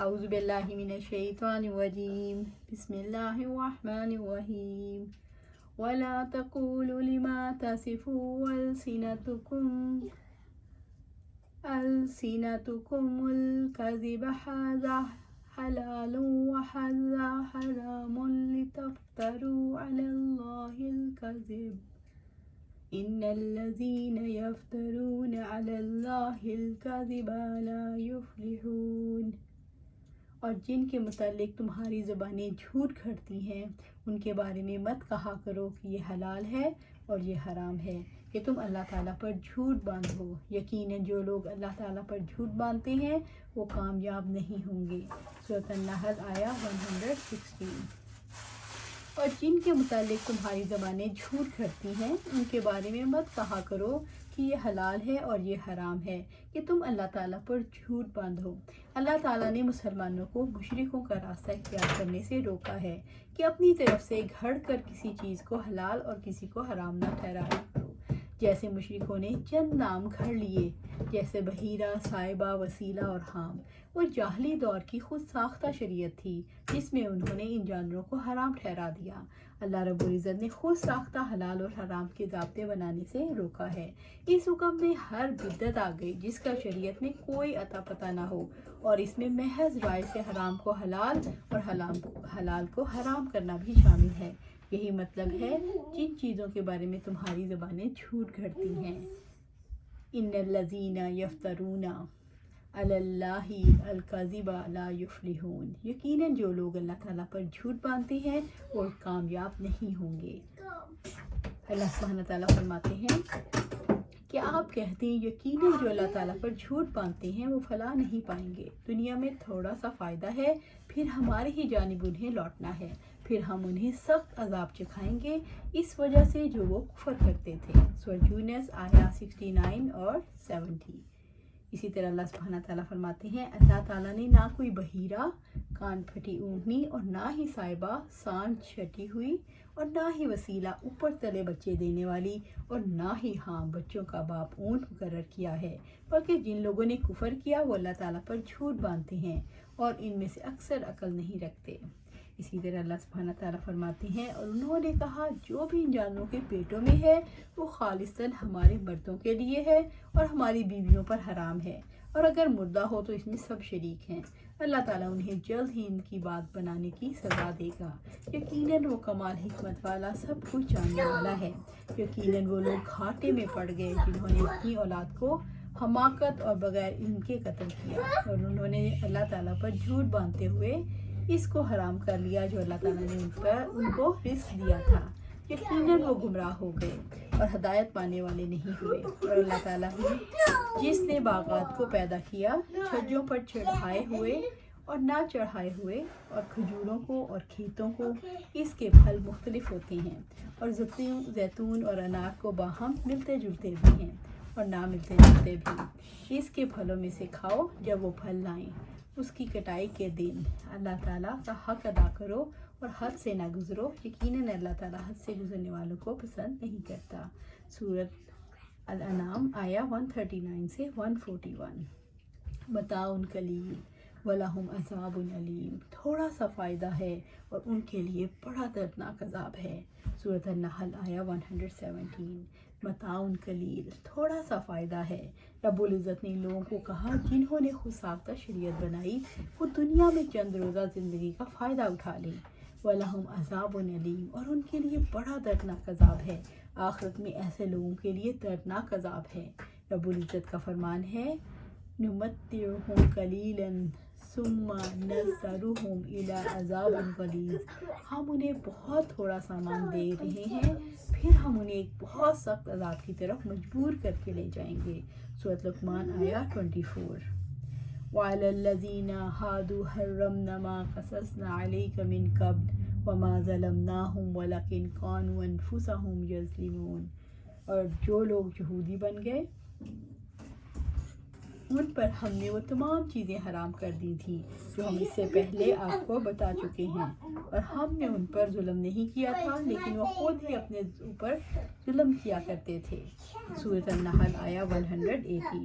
اعوذ باللہ من الشیطان الرجیم بسم اللہ الرحمن الرحیم ولا تقولوا لما تصفوا ألسنتكم الكذب هذا حلال وهذا حرام لتفتروا على الله الكذب إن الذين يفترون على الله الكذب لا يفلحون۔ اور جن کے متعلق تمہاری زبانیں جھوٹ گھڑتی ہیں ان کے بارے میں مت کہا کرو کہ یہ حلال ہے اور یہ حرام ہے کہ تم اللہ تعالیٰ پر جھوٹ باندھو، یقیناً جو لوگ اللہ تعالیٰ پر جھوٹ باندھتے ہیں وہ کامیاب نہیں ہوں گے۔ سورۃ النحل آیہ 116۔ اور جن کے متعلق تمہاری زبانیں جھوٹ گھڑتی ہیں ان کے بارے میں مت کہا کرو کہ یہ حلال ہے اور یہ حرام ہے کہ تم اللہ تعالیٰ پر جھوٹ باندھو۔ اللہ تعالیٰ نے مسلمانوں کو مشرکوں کا راستہ اختیار کرنے سے روکا ہے کہ اپنی طرف سے گھڑ کر کسی چیز کو حلال اور کسی کو حرام نہ ٹھہرایا کرو، جیسے مشرکوں نے چند نام گھڑ لیے جیسے بحیرہ، صائبہ، وسیلہ اور حام۔ وہ جاہلی دور کی خود ساختہ شریعت تھی جس میں انہوں نے ان جانوروں کو حرام ٹھہرا دیا۔ اللہ رب العزت نے خود ساختہ حلال اور حرام کے ضابطے بنانے سے روکا ہے۔ اس حکم میں ہر بدعت آ گئی جس کا شریعت میں کوئی عطا پتہ نہ ہو، اور اس میں محض رائے سے حرام کو حلال اور حلال کو حرام کرنا بھی شامل ہے۔ یہی مطلب ہے جن چیزوں کے بارے میں تمہاری زبانیں جھوٹ گھڑتی ہیں۔ ان الذین یفترون علی اللہ الکذب لا یفلحون، یقیناً جو لوگ اللہ تعالیٰ پر جھوٹ باندھتے ہیں وہ کامیاب نہیں ہوں گے۔ اللہ سبحانہ تعالیٰ فرماتے ہیں کہ آپ کہتے ہیں یقیناً جو اللہ تعالیٰ پر جھوٹ باندھتے ہیں وہ فلاح نہیں پائیں گے، دنیا میں تھوڑا سا فائدہ ہے، پھر ہماری ہی جانب انہیں لوٹنا ہے، پھر ہم انہیں سخت عذاب چکھائیں گے اس وجہ سے جو وہ کفر کرتے تھے۔ سورۃ یونس آیہ 69 اور 70۔ اسی طرح اللہ سبحانہ تعالیٰ فرماتے ہیں اللہ تعالیٰ نے نہ کوئی بحیرہ، کان پھٹی اونٹنی، اور نہ ہی صائبہ، سانڈ چھٹی ہوئی، اور نہ ہی وسیلہ، اوپر تلے بچے دینے والی، اور نہ ہی حام، بچوں کا باپ، اونٹ مقرر کیا ہے، بلکہ جن لوگوں نے کفر کیا وہ اللہ تعالیٰ پر جھوٹ باندھتے ہیں اور ان میں سے اکثر عقل نہیں رکھتے۔ اسی طرح اللہ سبحانہ تعالیٰ فرماتے ہیں اور انہوں نے کہا جو بھی ان جانوروں کے پیٹوں میں ہے وہ خالصاً ہمارے مردوں کے لیے ہے اور ہماری بیویوں پر حرام ہے، اور اگر مردہ ہو تو اس میں سب شریک ہیں۔ اللہ تعالیٰ انہیں جلد ہی ان کی بات بنانے کی سزا دے گا، یقیناً وہ کمال حکمت والا سب کچھ جاننے والا ہے۔ یقیناً وہ لوگ گھاٹے میں پڑ گئے جنہوں نے اپنی اولاد کو حماقت اور بغیر علم کے قتل کیا، اور انہوں نے اللہ تعالیٰ پر جھوٹ باندھتے ہوئے اس کو حرام کر لیا جو اللہ تعالیٰ نے ان کو رزق دیا تھا۔ یقیناً وہ گمراہ ہو گئے اور ہدایت پانے والے نہیں ہوئے۔ اور اللہ تعالیٰ ہی جس نے باغات کو پیدا کیا، چھجوں پر چڑھائے ہوئے اور نہ چڑھائے ہوئے، اور کھجوروں کو اور کھیتوں کو، اس کے پھل مختلف ہوتے ہیں، اور زیتون اور انار کو باہم ملتے جلتے بھی ہیں اور نہ ملتے جلتے بھی۔ اس کے پھلوں میں سے کھاؤ جب وہ پھل لائیں، اس کی کٹائی کے دن۔ اللہ تعالیٰ کا حق ادا کرو اور حد سے نہ گزرو، یقیناً اللہ تعالیٰ حد سے گزرنے والوں کو پسند نہیں کرتا۔ سورۃ الانعام آیہ 139 سے 141۔ متاع قلیل وَلَهُمْ عَذَابٌ علیم، تھوڑا سا فائدہ ہے اور ان کے لیے بڑا دردناک عذاب ہے۔ سورۃ النحل آیہ 117۔ متاع قلیل، تھوڑا سا فائدہ ہے۔ رب العزت نے ان لوگوں کو کہا جنہوں نے خود ساختہ شریعت بنائی وہ دنیا میں چند روزہ زندگی کا فائدہ اٹھا لیں۔ وَلَهُمْ عَذَابٌ علیم، اور ان کے لیے بڑا دردناک عذاب ہے، آخرت میں ایسے لوگوں کے لیے دردناک عذاب ہے۔ رب العزت کا فرمان ہے نُمَتِّعُهُمْ قَلِيلًا ثُمَّ نَضْطَرُّهُمْ إِلَىٰ عَذَابٍ غَلِيظٍ، ہم انہیں بہت تھوڑا سامان دے رہے ہیں پھر ہم انہیں ایک بہت سخت عذاب کی طرف مجبور کر کے لے جائیں گے۔ سورۃ لقمان آیہ 24۔ وَعَلَى الَّذِينَ هَادُوا حَرَّمْنَا مَا قَصَصْنَا عَلَيْكَ مِن قَبْلُ وَمَا ظَلَمْنَاهُمْ وَلَكِنْ كَانُوا أَنفُسَهُمْ يَظْلِمُونَ، اور جو لوگ یہودی بن گئے ان پر ہم نے وہ تمام چیزیں حرام کر دی تھیں جو ہم اس سے پہلے آپ کو بتا چکے ہیں، اور ہم نے ان پر ظلم نہیں کیا تھا لیکن وہ خود ہی اپنے اوپر ظلم کیا کرتے تھے۔ سورۃ النحل آیہ 118۔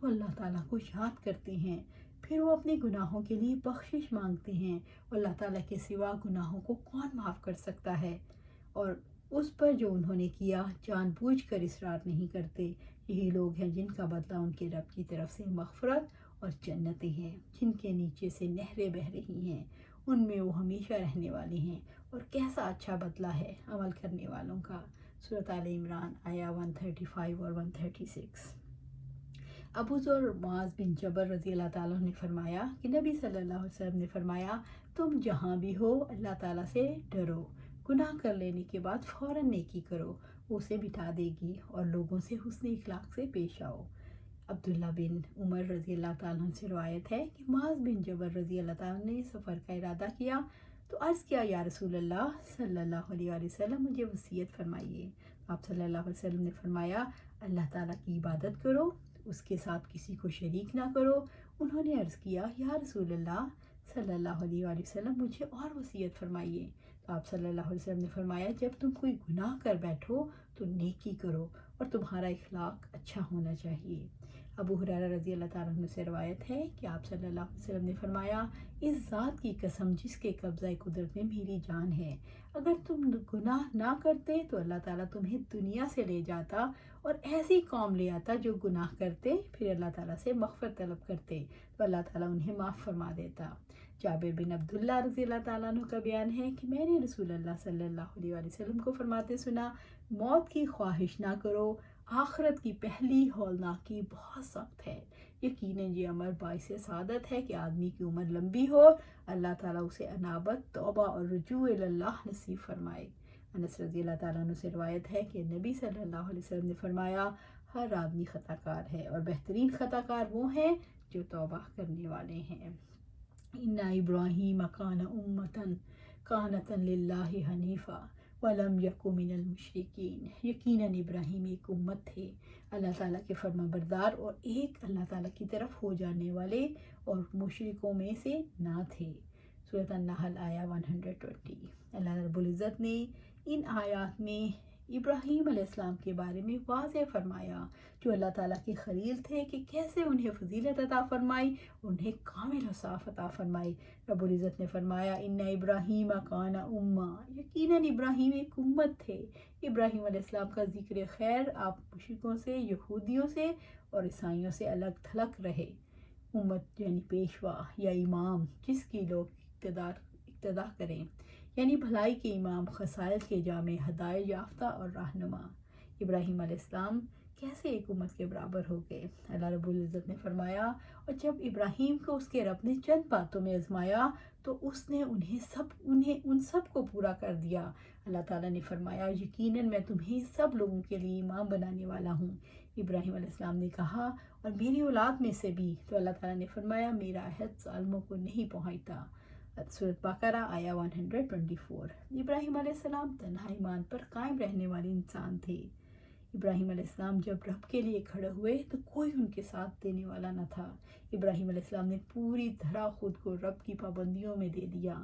تو اللہ تعالیٰ کو یاد کرتے ہیں، پھر وہ اپنے گناہوں کے لیے بخشش مانگتے ہیں، اور اللہ تعالیٰ کے سوا گناہوں کو کون معاف کر سکتا ہے، اور اس پر جو انہوں نے کیا جان بوجھ کر اصرار نہیں کرتے۔ یہی لوگ ہیں جن کا بدلہ ان کے رب کی طرف سے مغفرت اور جنتیں ہیں، جن کے نیچے سے نہریں بہہ رہی ہیں، ان میں وہ ہمیشہ رہنے والے ہیں، اور کیسا اچھا بدلہ ہے عمل کرنے والوں کا۔ سورۃ آل عمران آیہ 135 اور 136۔ ابو ذر معاذ بن جبل رضی اللہ تعالیٰ نے فرمایا کہ نبی صلی اللہ علیہ وسلم نے فرمایا، تم جہاں بھی ہو اللہ تعالیٰ سے ڈرو، گناہ کر لینے کے بعد فوراً نیکی کرو، وہ اسے مٹا دے گی، اور لوگوں سے حسن اخلاق سے پیش آؤ۔ عبداللہ بن عمر رضی اللہ تعالیٰ عنہ سے روایت ہے کہ معاذ بن جبل رضی اللہ تعالیٰ نے سفر کا ارادہ کیا تو عرض کیا، یا رسول اللہ صلی اللہ علیہ وآلہ وسلم، مجھے وصیت فرمائیے۔ آپ صلی اللہ علیہ وسلم نے فرمایا، اللہ تعالیٰ کی عبادت کرو، اس کے ساتھ کسی کو شریک نہ کرو۔ انہوں نے عرض کیا، یا رسول اللہ صلی اللہ علیہ وآلہ وسلم، مجھے اور وصیت فرمائیے۔ تو آپ صلی اللہ علیہ وسلم نے فرمایا، جب تم کوئی گناہ کر بیٹھو تو نیکی کرو، اور تمہارا اخلاق اچھا ہونا چاہیے۔ ابو ہریرہ رضی اللہ تعالیٰ عنہ سے روایت ہے کہ آپ صلی اللہ علیہ وسلم نے فرمایا، اس ذات کی قسم جس کے قبضہ قدرت میں میری جان ہے، اگر تم گناہ نہ کرتے تو اللہ تعالیٰ تمہیں دنیا سے لے جاتا اور ایسی قوم لے آتا جو گناہ کرتے، پھر اللہ تعالیٰ سے مغفرت طلب کرتے تو اللہ تعالیٰ انہیں معاف فرما دیتا۔ جابر بن عبداللہ رضی اللہ تعالیٰ عنہ کا بیان ہے کہ میں نے رسول اللہ صلی اللہ علیہ وآلہ وسلم کو فرماتے سنا، موت کی خواہش نہ کرو، آخرت کی پہلی ہولناکی بہت سخت ہے۔ یقیناً یہ امر باعث سعادت ہے کہ آدمی کی عمر لمبی ہو، اللہ تعالیٰ اسے انابت، توبہ اور رجوع اللہ نصیب فرمائے۔ انس رضی اللہ تعالیٰ عنہ سے روایت ہے کہ نبی صلی اللہ علیہ وسلم نے فرمایا، ہر آدمی خطا کار ہے، اور بہترین خطا کار وہ ہیں جو توبہ کرنے والے ہیں۔ ان ابراہیم کان امۃ قانتا للہ حنیفا ولم یک من المشرکین، یقیناً ابراہیم ایک امت تھے، اللہ تعالیٰ کے فرما بردار اور ایک اللہ تعالیٰ کی طرف ہو جانے والے، اور مشرکوں میں سے نہ تھے۔ سورۃ النحل آیہ 120۔ اللہ رب العزت نے ان آیات میں ابراہیم علیہ السلام کے بارے میں واضح فرمایا، جو اللہ تعالیٰ کے خلیل تھے، کہ کیسے انہیں فضیلت عطا فرمائی، انہیں کامل اوصاف عطا فرمائی۔ رب العزت نے فرمایا، ان ابراہیم کان امہ، یقیناً ابراہیم ایک امت تھے۔ ابراہیم علیہ السلام کا ذکر خیر آپ مشرکوں سے، یہودیوں سے اور عیسائیوں سے الگ تھلگ رہے۔ امت یعنی پیشوا یا امام، جس کی لوگ اقتدا کریں، یعنی بھلائی کے امام، خصائل کے جامع، ہدایت یافتہ اور رہنما۔ ابراہیم علیہ السلام کیسے ایک امت کے برابر ہو گئے؟ اللہ رب العزت نے فرمایا، اور جب ابراہیم کو اس کے رب نے چند باتوں میں آزمایا تو اس نے انہیں ان سب کو پورا کر دیا۔ اللہ تعالیٰ نے فرمایا، یقیناً میں تمہیں سب لوگوں کے لیے امام بنانے والا ہوں۔ ابراہیم علیہ السلام نے کہا، اور میری اولاد میں سے بھی؟ تو اللہ تعالیٰ نے فرمایا، میرا عہد ظالموں کو نہیں پہنچتا۔ سورۃ بقرہ آیہ 124۔ ابراہیم علیہ السلام تنہا ایمان پر قائم رہنے والے انسان تھے۔ ابراہیم علیہ السلام جب رب کے لیے کھڑے ہوئے تو کوئی ان کے ساتھ دینے والا نہ تھا۔ ابراہیم علیہ السلام نے پوری طرح خود کو رب کی پابندیوں میں دے دیا۔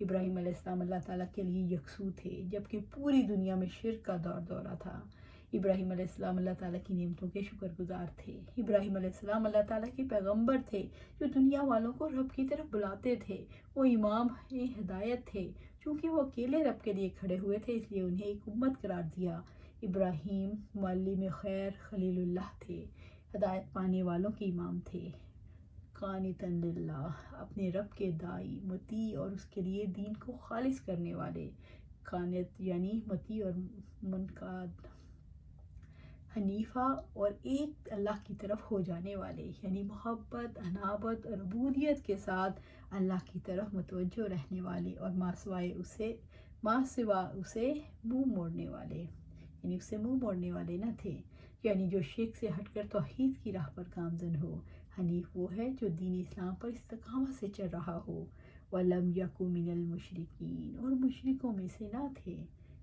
ابراہیم علیہ السلام اللہ تعالیٰ کے لیے یکسو تھے، جبکہ پوری دنیا میں شرک کا دورہ تھا۔ ابراہیم علیہ السلام اللہ تعالیٰ کی نعمتوں کے شکر گزار تھے۔ ابراہیم علیہ السلام اللہ تعالیٰ کے پیغمبر تھے، جو دنیا والوں کو رب کی طرف بلاتے تھے۔ وہ امام ہدایت تھے، چونکہ وہ اکیلے رب کے لیے کھڑے ہوئے تھے، اس لیے انہیں ایک امت قرار دیا۔ ابراہیم معلم خیر، خلیل اللہ تھے، ہدایت پانے والوں کے امام تھے۔ قانتا للہ، اپنے رب کے داعی، مطیع اور اس کے لیے دین کو خالص کرنے والے۔ قانت یعنی مطیع اور منقاد، حنیفہ اور ایک اللہ کی طرف ہو جانے والے، یعنی محبت، انابت اور عبودیت کے ساتھ اللہ کی طرف متوجہ رہنے والے، اور ماں سوا اسے منہ موڑنے والے، یعنی اسے منہ موڑنے والے نہ تھے، یعنی جو شرک سے ہٹ کر توحید کی راہ پر گامزن ہو۔ حنیف وہ ہے جو دین اسلام پر استقامت سے چل رہا ہو۔ وَلَمْ يَكُ مِنَ الْمُشْرِكِينَ، اور مشرکوں میں سے نہ تھے،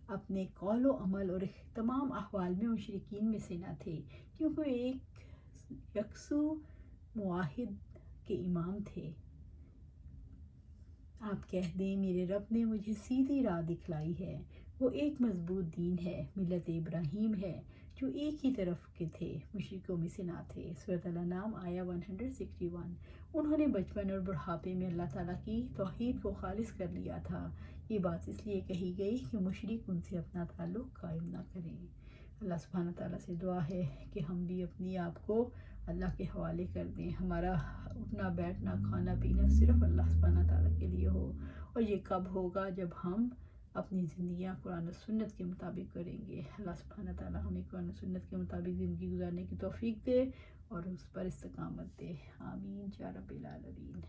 اپنے قول و عمل اور تمام احوال میں مشرکین میں سے نہ تھے، کیونکہ ایک یکسو موحد کے امام تھے۔ آپ کہہ دیں، میرے رب نے مجھے سیدھی راہ دکھلائی ہے، وہ ایک مضبوط دین ہے، ملت ابراہیم ہے، جو ایک ہی طرف کے تھے، مشرکوں میں سے نہ تھے۔ سورۃ الانعام آیا 161۔ انہوں نے بچپن اور بڑھاپے میں اللہ تعالیٰ کی توحید کو خالص کر لیا تھا۔ یہ بات اس لیے کہی گئی کہ مشرک ان سے اپنا تعلق قائم نہ کریں۔ اللہ سبحانہ تعالیٰ سے دعا ہے کہ ہم بھی اپنی آپ کو اللہ کے حوالے کر دیں، ہمارا اٹھنا بیٹھنا کھانا پینا صرف اللہ سبحانہ تعالیٰ کے لیے ہو، اور یہ کب ہوگا؟ جب ہم اپنی زندگیاں قرآن و سنت کے مطابق کریں گے۔ اللہ سبحانہ تعالیٰ ہمیں قرآن و سنت کے مطابق زندگی گزارنے کی توفیق دے اور اس پر استقامت دے، آمین یا رب العالمین۔